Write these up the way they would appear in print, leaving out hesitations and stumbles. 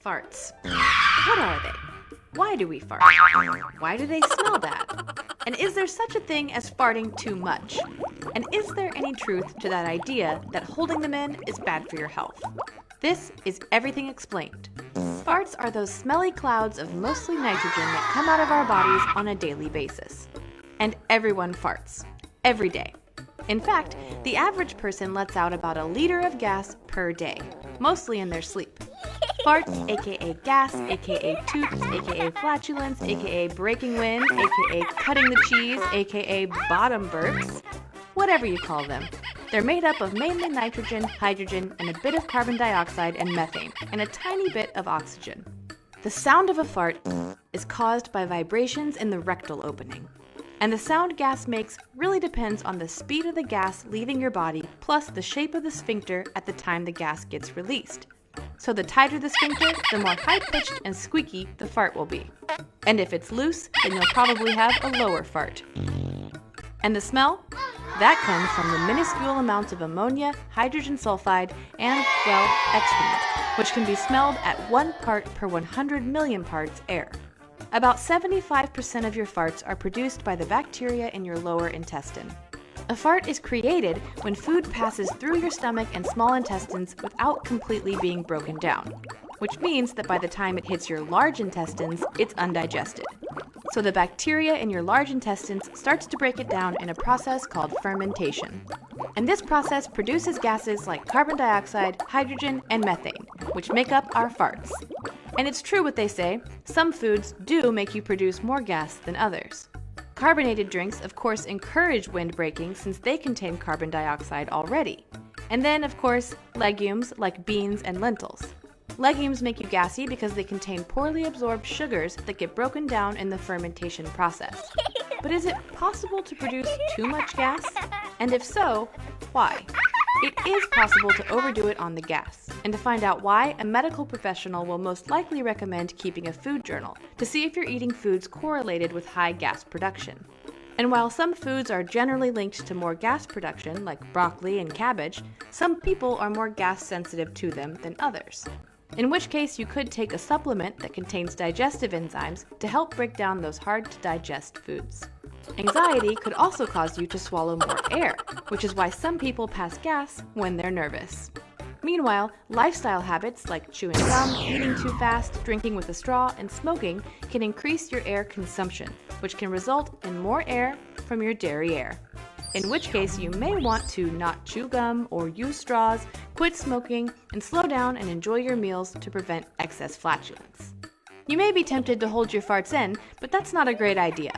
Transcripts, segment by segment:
Farts. What are they? Why do we fart? Why do they smell bad? And is there such a thing as farting too much? And is there any truth to that idea that holding them in is bad for your health? This is Everything Explained. Farts are those smelly clouds of mostly nitrogen that come out of our bodies on a daily basis. And everyone farts. Every day. In fact, the average person lets out about 1 liter of gas per day, mostly in their sleep. Farts, aka gas, aka toots, aka flatulence, aka breaking wind, aka cutting the cheese, aka bottom burps, whatever you call them. They're made up of mainly nitrogen, hydrogen, and a bit of carbon dioxide and methane, and a tiny bit of oxygen. The sound of a fart is caused by vibrations in the rectal opening. And the sound gas makes really depends on the speed of the gas leaving your body, plus the shape of the sphincter at the time the gas gets released. So the tighter the sphincter, the more high-pitched and squeaky the fart will be. And if it's loose, then you'll probably have a lower fart. And the smell? That comes from the minuscule amounts of ammonia, hydrogen sulfide, and, well, excrement, which can be smelled at 1 part per 100 million parts air. About 75% of your farts are produced by the bacteria in your lower intestine. A fart is created when food passes through your stomach and small intestines without completely being broken down, which means that by the time it hits your large intestines, it's undigested. So the bacteria in your large intestines starts to break it down in a process called fermentation. And this process produces gases like carbon dioxide, hydrogen, and methane, which make up our farts. And it's true what they say, some foods do make you produce more gas than others. Carbonated drinks, of course, encourage wind breaking since they contain carbon dioxide already. And then, of course, legumes like beans and lentils. Legumes make you gassy because they contain poorly absorbed sugars that get broken down in the fermentation process. But is it possible to produce too much gas? And if so, why? It is possible to overdo it on the gas. And to find out why, a medical professional will most likely recommend keeping a food journal to see if you're eating foods correlated with high gas production. And while some foods are generally linked to more gas production, like broccoli and cabbage, some people are more gas sensitive to them than others. In which case, you could take a supplement that contains digestive enzymes to help break down those hard-to-digest foods. Anxiety could also cause you to swallow more air, which is why some people pass gas when they're nervous. Meanwhile, lifestyle habits like chewing gum, eating too fast, drinking with a straw, and smoking can increase your air consumption, which can result in more air from your derriere. In which case, you may want to not chew gum or use straws, quit smoking, and slow down and enjoy your meals to prevent excess flatulence. You may be tempted to hold your farts in, but that's not a great idea.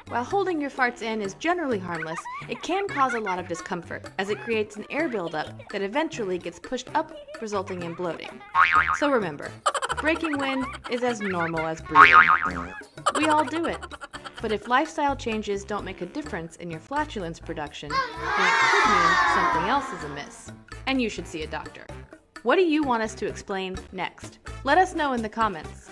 While holding your farts in is generally harmless, it can cause a lot of discomfort, as it creates an air buildup that eventually gets pushed up, resulting in bloating. So remember, breaking wind is as normal as breathing. We all do it. But if lifestyle changes don't make a difference in your flatulence production, then it could mean something else is amiss, and you should see a doctor. What do you want us to explain next? Let us know in the comments.